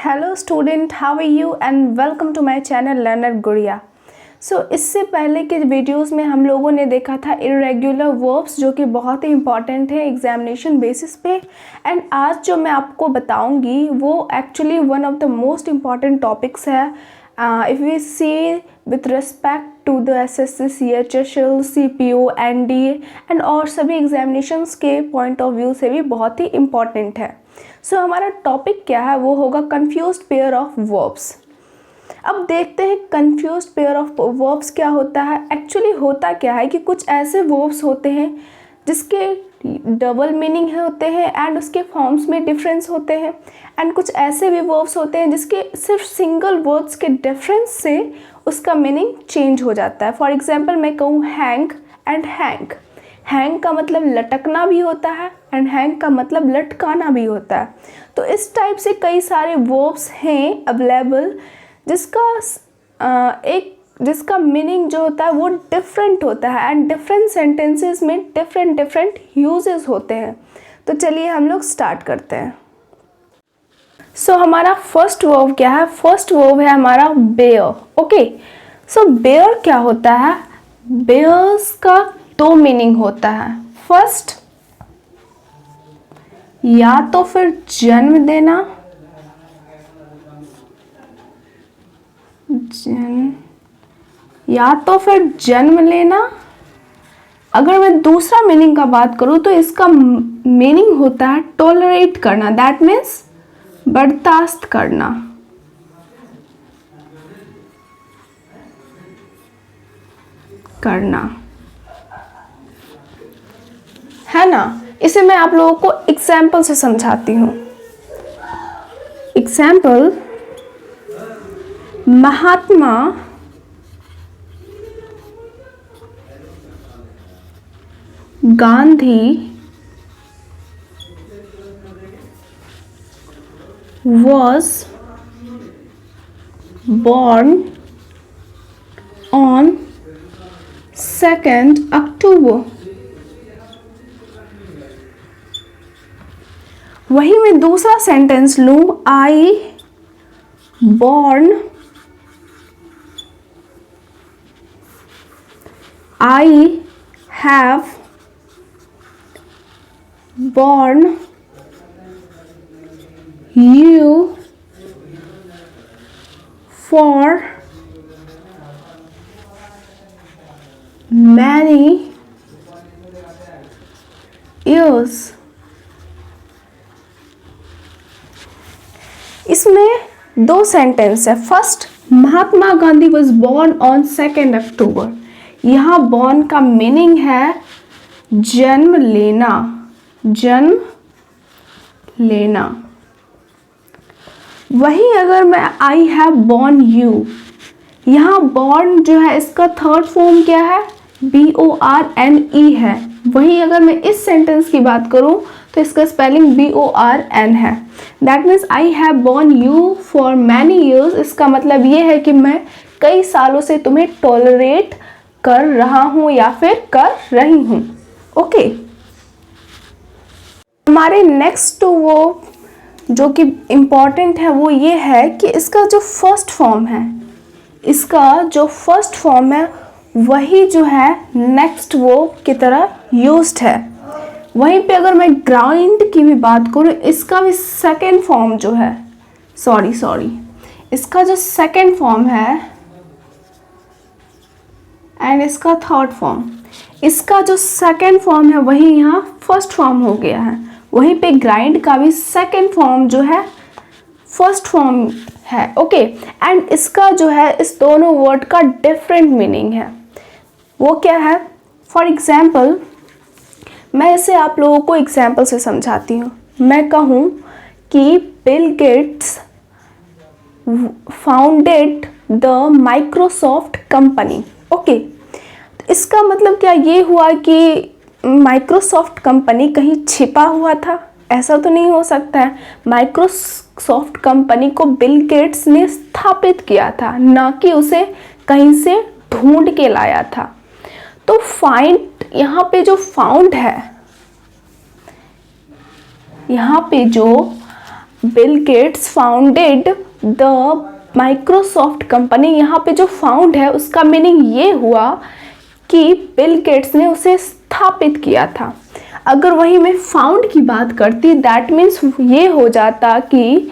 Hello student, how are you and welcome to my channel learner Gudiya. इससे पहले के videos में हम लोगों ने देखा था इरेगुलर वर्ब्स, जो कि बहुत ही इंपॉर्टेंट है एग्जामिनेशन बेसिस पे। एंड आज जो मैं आपको बताऊंगी वो actually one of the most important topics है if we see with respect to the SSC, CHSL, CPO, NDA and और सभी एग्जामिनेशंस के पॉइंट ऑफ व्यू से भी बहुत ही इम्पॉर्टेंट है। हमारा टॉपिक क्या है, वो होगा कंफ्यूज्ड पेयर ऑफ वर्ब्स। अब देखते हैं कंफ्यूज्ड पेयर ऑफ वर्ब्स क्या होता है। एक्चुअली होता क्या है कि कुछ ऐसे वर्ब्स होते हैं जिसके डबल मीनिंग होते हैं एंड उसके फॉर्म्स में डिफरेंस होते हैं, एंड कुछ ऐसे भी वर्ब्स होते हैं जिसके सिर्फ सिंगल वर्ड्स के डिफरेंस से उसका मीनिंग चेंज हो जाता है। फॉर एग्जाम्पल मैं कहूँ हैंग एंड हैंग। हैंग का मतलब लटकना भी होता है एंड हैंग का मतलब लटकाना भी होता है। तो इस टाइप से कई सारे वर्ब्स हैं अवेलेबल जिसका मीनिंग जो होता है वो डिफरेंट होता है एंड डिफरेंट सेंटेंसेस में डिफरेंट यूजेस होते हैं। तो चलिए हम लोग स्टार्ट करते हैं। हमारा फर्स्ट वर्ब क्या है? फर्स्ट वर्ब है हमारा बेयर। ओके, बेयर क्या होता है? बेयर्स का दो मीनिंग होता है। फर्स्ट, या तो फिर जन्म देना, या तो फिर जन्म लेना। अगर मैं दूसरा मीनिंग का बात करूं तो इसका मीनिंग होता है टॉलरेट करना, दैट मीन्स बर्दाश्त करना। है ना। इसे मैं आप लोगों को एग्जाम्पल से समझाती हूँ। Example, Mahatma Gandhi was born on 2nd October। वही मैं दूसरा सेंटेंस लूं, I have born you for many years। इसमें दो सेंटेंस है। First, Mahatma Gandhi was born on 2nd October। यहाँ बॉर्न का मीनिंग है जन्म लेना। वही अगर मैं आई हैव बॉर्न यू, यहाँ बॉर्न जो है इसका थर्ड फॉर्म क्या है? BORNE है। वही अगर मैं इस सेंटेंस की बात करूं तो इसका स्पेलिंग BORN है। That means I have born you for many years. इसका मतलब ये है कि मैं कई सालों से तुम्हें टॉलरेट कर रहा हूं या फिर कर रही हूं। ओके, हमारे नेक्स्ट वो जो कि इम्पॉर्टेंट है वो ये है कि इसका जो फर्स्ट फॉर्म है वही जो है नेक्स्ट वर्ब की तरह यूज्ड है। वहीं पे अगर मैं ग्राइंड की भी बात करूँ, इसका भी सेकेंड फॉर्म जो है इसका जो सेकेंड फॉर्म है एंड इसका थर्ड फॉर्म, इसका जो सेकेंड फॉर्म है वही यहाँ फर्स्ट फॉर्म हो गया है। वहीं पे ग्राइंड का भी सेकेंड फॉर्म जो है फर्स्ट फॉर्म है। ओके, एंड इसका जो है इस दोनों वर्ड का डिफरेंट मीनिंग है। वो क्या है? फॉर एग्जाम्पल, मैं इसे आप लोगों को एग्जाम्पल से समझाती हूँ। मैं कहूँ कि Bill Gates founded the Microsoft company. Okay, तो इसका मतलब क्या ये हुआ कि माइक्रोसॉफ्ट कंपनी कहीं छिपा हुआ था? ऐसा तो नहीं हो सकता है। माइक्रोसॉफ्ट कंपनी को बिल गेट्स ने स्थापित किया था, ना कि उसे कहीं से ढूंढ के लाया था। तो फाइंड, यहाँ पे जो फाउंड है, यहाँ पे जो Bill Gates founded the Microsoft company. यहाँ पे जो फाउंड है उसका मीनिंग ये हुआ कि बिल गेट्स ने उसे स्थापित किया था। अगर वहीं मैं फाउंड की बात करती दैट मीन्स ये हो जाता कि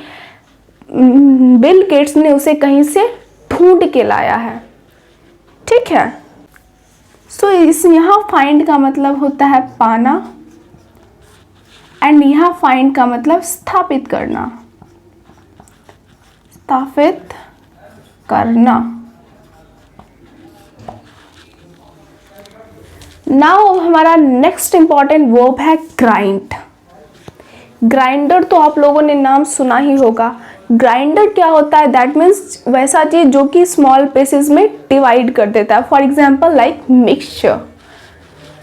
बिल गेट्स ने उसे कहीं से ढूंढ के लाया है। ठीक है, सो इस यहाँ फाइंड का मतलब होता है पाना एंड यहाँ फाइंड का मतलब स्थापित करना, स्थापित करना। नाउ हमारा नेक्स्ट इंपॉर्टेंट वर्ब है ग्राइंड। ग्राइंडर तो आप लोगों ने नाम सुना ही होगा। ग्राइंडर क्या होता है? दैट मीन्स वैसा चीज जो कि स्मॉल पीसेस में डिवाइड कर देता है। For example like mixture.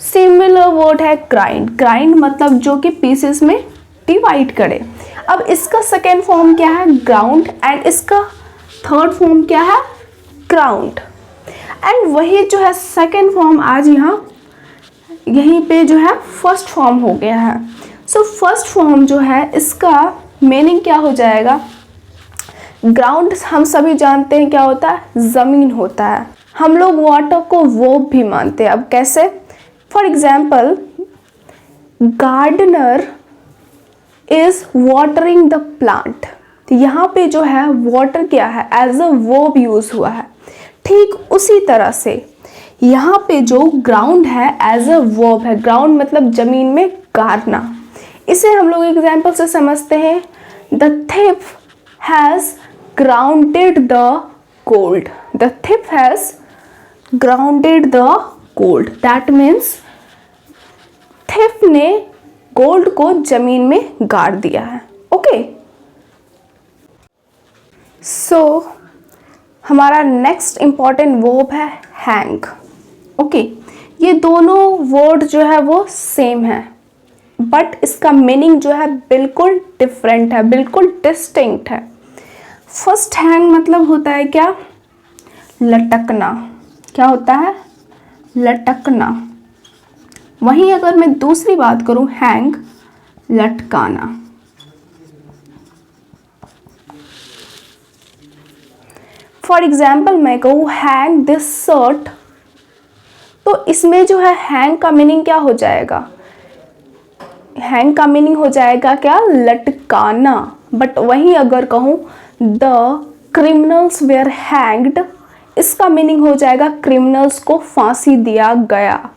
Similar word है ग्राइंड। ग्राइंड मतलब जो कि पीसेस में डिवाइड करे। अब इसका सेकेंड फॉर्म क्या है? ग्राउंड। एंड इसका थर्ड फॉर्म क्या है? ग्राउंड। एंड वही जो है सेकेंड फॉर्म आज यहाँ यहीं पे जो है फर्स्ट फॉर्म हो गया है। सो फर्स्ट फॉर्म जो है इसका मीनिंग क्या हो जाएगा? ग्राउंड हम सभी जानते हैं क्या होता है? ज़मीन होता है। हम लोग वाटर को वर्ब भी मानते हैं। अब कैसे? For example gardener is watering the plant. यहाँ पे जो है वाटर क्या है? एज अ वर्ब यूज हुआ है। ठीक उसी तरह से यहाँ पे जो ग्राउंड है एज अ वर्ब है। ग्राउंड मतलब जमीन में गाड़ना। इसे हम लोग एग्जाम्पल से समझते हैं। The thief has grounded the gold. The thief has grounded the gold. That means thief ने गोल्ड को जमीन में गाड़ दिया है। ओके, सो हमारा नेक्स्ट इंपॉर्टेंट वर्ब है हैंग। ओके, ये दोनों वर्ड जो है वो सेम है बट इसका मीनिंग जो है बिल्कुल डिफरेंट है, बिल्कुल डिस्टिंक्ट है। फर्स्ट हैंग मतलब होता है क्या? लटकना। क्या होता है? लटकना। वहीं अगर मैं दूसरी बात करूं हैंग, लटकाना। फॉर एग्जाम्पल मैं कहूँ हैंग दिस शर्ट, तो इसमें जो है हैंग का मीनिंग क्या हो जाएगा? हैंग का मीनिंग हो जाएगा क्या? लटकाना। बट वहीं अगर कहूँ द क्रिमिनल्स वेयर हैंग्ड, इसका मीनिंग हो जाएगा क्रिमिनल्स को फांसी दिया गया।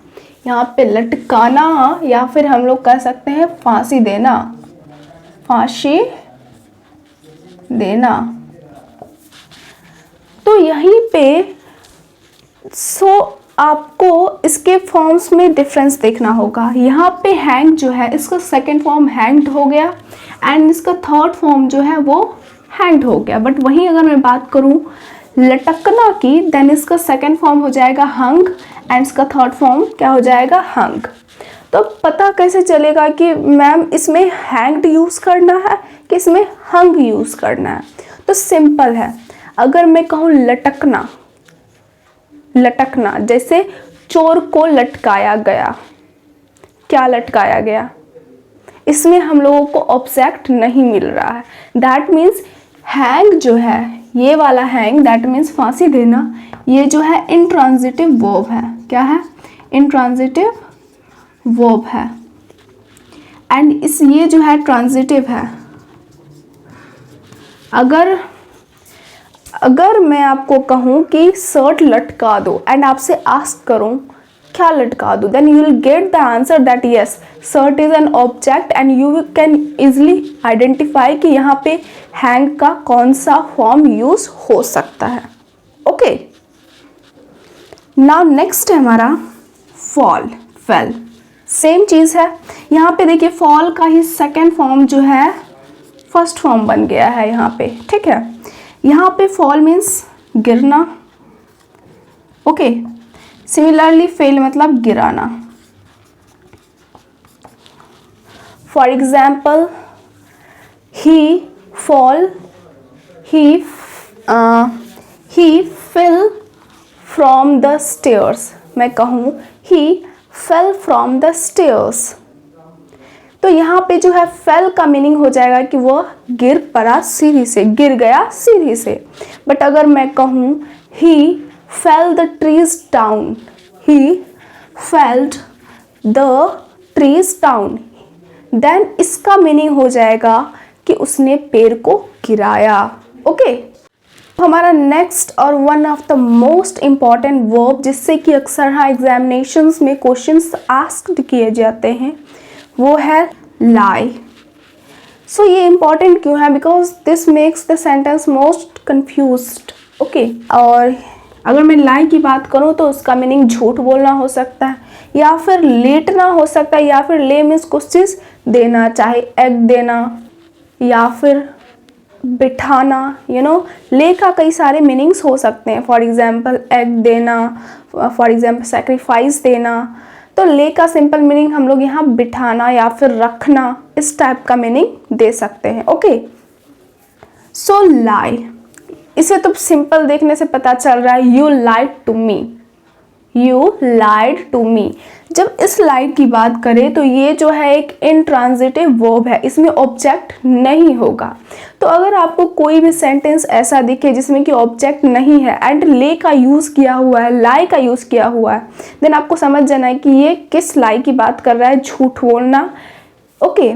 यहाँ पे लटकाना या फिर हम लोग कह सकते हैं फांसी देना, फांसी देना। तो यहीं पे आपको इसके फॉर्म्स में डिफरेंस देखना होगा। यहाँ पे हैंग जो है इसका सेकेंड फॉर्म हैंग्ड हो गया एंड इसका थर्ड फॉर्म जो है वो हैंग्ड हो गया। बट वहीं अगर मैं बात करूँ लटकना की, देन इसका सेकेंड फॉर्म हो जाएगा हंग एंड इसका थर्ड फॉर्म क्या हो जाएगा? हंग। तो पता कैसे चलेगा कि मैम इसमें हैंग्ड यूज़ करना है कि इसमें हंग यूज़ करना है? तो सिंपल है। अगर मैं कहूँ लटकना, लटकना जैसे चोर को लटकाया गया। क्या लटकाया गया? इसमें हम लोगों को ऑब्जेक्ट नहीं मिल रहा है। दैट मीन्स हैंग जो है, ये वाला हैंग दैट मीन्स फांसी देना, ये जो है इंट्रांजिटिव वर्ब है। क्या है? इंट्रांजिटिव वर्ब है। एंड इस ये जो है ट्रांजिटिव है। अगर मैं आपको कहूँ कि शर्ट लटका दो एंड आपसे आस्क करूँ क्या लटका दूँ, then you will get the answer that yes shirt is an object and you can easily identify कि यहाँ पे हैंग का कौन सा फॉर्म यूज हो सकता है। ओके, नाउ नेक्स्ट है हमारा फॉल, फेल। सेम चीज़ है। यहाँ पे देखिए फॉल का ही सेकेंड फॉर्म जो है फर्स्ट फॉर्म बन गया है यहाँ पे। ठीक है, यहाँ पे फॉल मीन्स गिरना। ओके, सिमिलरली फेल मतलब गिराना। For example he fell from the stairs. मैं कहूँ he fell from the stairs. तो यहाँ पे जो है फेल का मीनिंग हो जाएगा कि वह गिर पड़ा सीढ़ी से, गिर गया सीढ़ी से। बट अगर मैं कहूँ he fell the trees down, he felled the trees down, then इसका मीनिंग हो जाएगा कि उसने पेड़ को गिराया। ओके, हमारा नेक्स्ट और one of the most important verb जिससे कि अक्सर हाँ एग्जामिनेशंस में क्वेश्चंस आस्क्ड किए जाते हैं वो है लाई। सो ये इम्पॉर्टेंट क्यों है? Because this makes the sentence most confused. Okay, और अगर मैं लाई की बात करूँ तो उसका मीनिंग झूठ बोलना हो सकता है, या फिर लेटना हो सकता है, या फिर ले मीन्स कुछ चीज़ देना, चाहे एग देना या फिर बिठाना। ले का कई सारे मीनिंग्स हो सकते हैं। फॉर एग्जाम्पल एग देना, फॉर एग्जाम्पल सेक्रीफाइस देना। तो ले का सिंपल मीनिंग हम लोग यहाँ बिठाना या फिर रखना, इस टाइप का मीनिंग दे सकते हैं। ओके, सो लाई, इसे तो सिंपल देखने से पता चल रहा है, you lied to me, you lied to me. जब इस लाइड की बात करें तो ये जो है एक इंट्रांजिटिव वर्ब है, इसमें ऑब्जेक्ट नहीं होगा। तो अगर आपको कोई भी सेंटेंस ऐसा दिखे जिसमें कि ऑब्जेक्ट नहीं है एंड ले का यूज़ किया हुआ है, लाई का यूज़ किया हुआ है, देन आपको समझ जाना है कि ये किस लाई की बात कर रहा है, झूठ बोलना। ओके,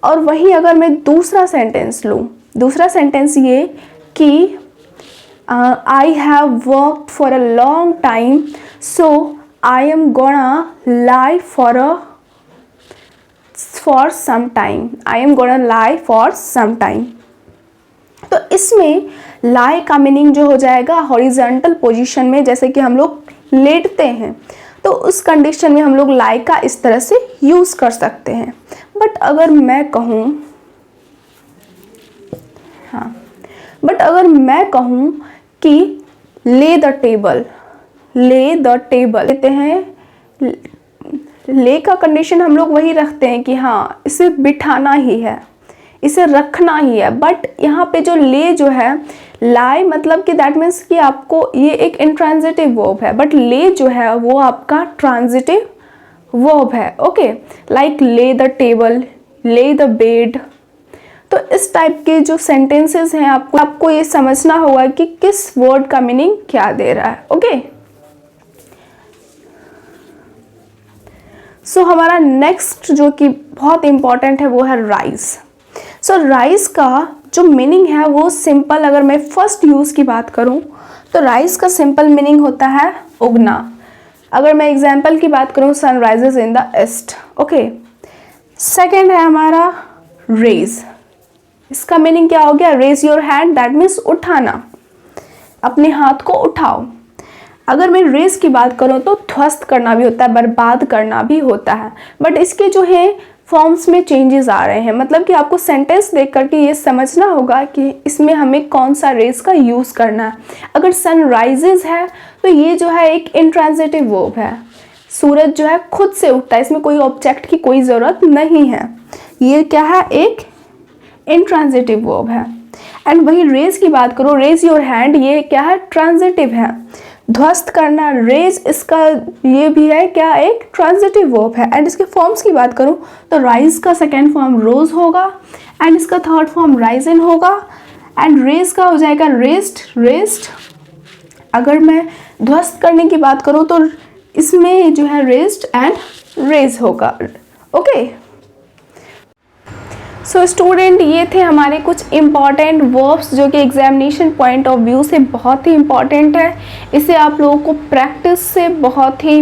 और वहीं अगर मैं दूसरा सेंटेंस लूँ, दूसरा सेंटेंस ये कि I have worked for a long time, so I am gonna lie for some time. I am gonna lie for some time. तो इसमें lie का मीनिंग जो हो जाएगा हॉरिजॉन्टल पोजीशन में, जैसे कि हम लोग लेटते हैं, तो उस कंडीशन में हम लोग lie का इस तरह से यूज़ कर सकते हैं। बट अगर मैं कहूँ, हाँ, बट अगर मैं कहूँ कि ले द टेबल, ले द टेबल लेते हैं, ले का कंडीशन हम लोग वही रखते हैं कि हाँ इसे बिठाना ही है, इसे रखना ही है। बट यहाँ पे जो ले जो है, लाई मतलब कि दैट मीन्स कि आपको ये एक इंट्रांजिटिव वर्ब है, बट ले जो है वो आपका ट्रांजिटिव वर्ब है। ओके, लाइक ले द टेबल, ले द बेड। तो इस टाइप के जो सेंटेंसेस हैं आपको ये समझना होगा कि किस वर्ड का मीनिंग क्या दे रहा है। ओके, सो हमारा नेक्स्ट जो कि बहुत इंपॉर्टेंट है वो है राइज। सो राइज का जो मीनिंग है वो सिंपल, अगर मैं फर्स्ट यूज़ की बात करूं तो राइज का सिंपल मीनिंग होता है उगना। अगर मैं एग्जाम्पल की बात करूं, sun rises in the east. Okay, second है हमारा रेज। इसका मीनिंग क्या हो गया? Raise your hand, that means उठाना, अपने हाथ को उठाओ। अगर मैं रेज की बात करूँ तो ध्वस्त करना भी होता है, बर्बाद करना भी होता है, बट इसके जो है फॉर्म्स में चेंजेस आ रहे हैं। मतलब कि आपको सेंटेंस देख करके ये समझना होगा कि इसमें हमें कौन सा रेज का यूज़ करना है। अगर सन राइजेज है तो ये जो है एक इंट्रांजिटिव वर्ब है, सूरज जो है खुद से उगता है, इसमें कोई ऑब्जेक्ट की कोई ज़रूरत नहीं है। ये क्या है? एक इंट्रांजिटिव वर्ब है। एंड वही रेज की बात करो, रेज योर हैंड, ये क्या है? ट्रांजिटिव है। ध्वस्त करना, रेज, इसका ये भी है क्या? एक ट्रांजिटिव वर्ब है। एंड इसके फॉर्म्स की बात करूँ तो राइज का सेकेंड फॉर्म रोज होगा एंड इसका थर्ड फॉर्म राइजन होगा एंड रेज का हो जाएगा रेस्ट, रेस्ट। अगर मैं ध्वस्त करने की बात करूँ तो इसमें जो है रेस्ट एंड रेज होगा। ओके, सो स्टूडेंट, ये थे हमारे कुछ इम्पॉर्टेंट वर्ब्स जो कि एग्जामिनेशन पॉइंट ऑफ व्यू से बहुत ही इम्पॉर्टेंट है। इसे आप लोगों को प्रैक्टिस से बहुत ही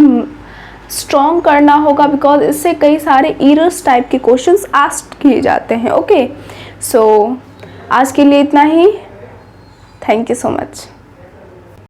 स्ट्रॉन्ग करना होगा, बिकॉज इससे कई सारे एरर्स टाइप के क्वेश्चंस आस्क्ड किए जाते हैं। ओके, सो आज के लिए इतना ही। Thank you so much.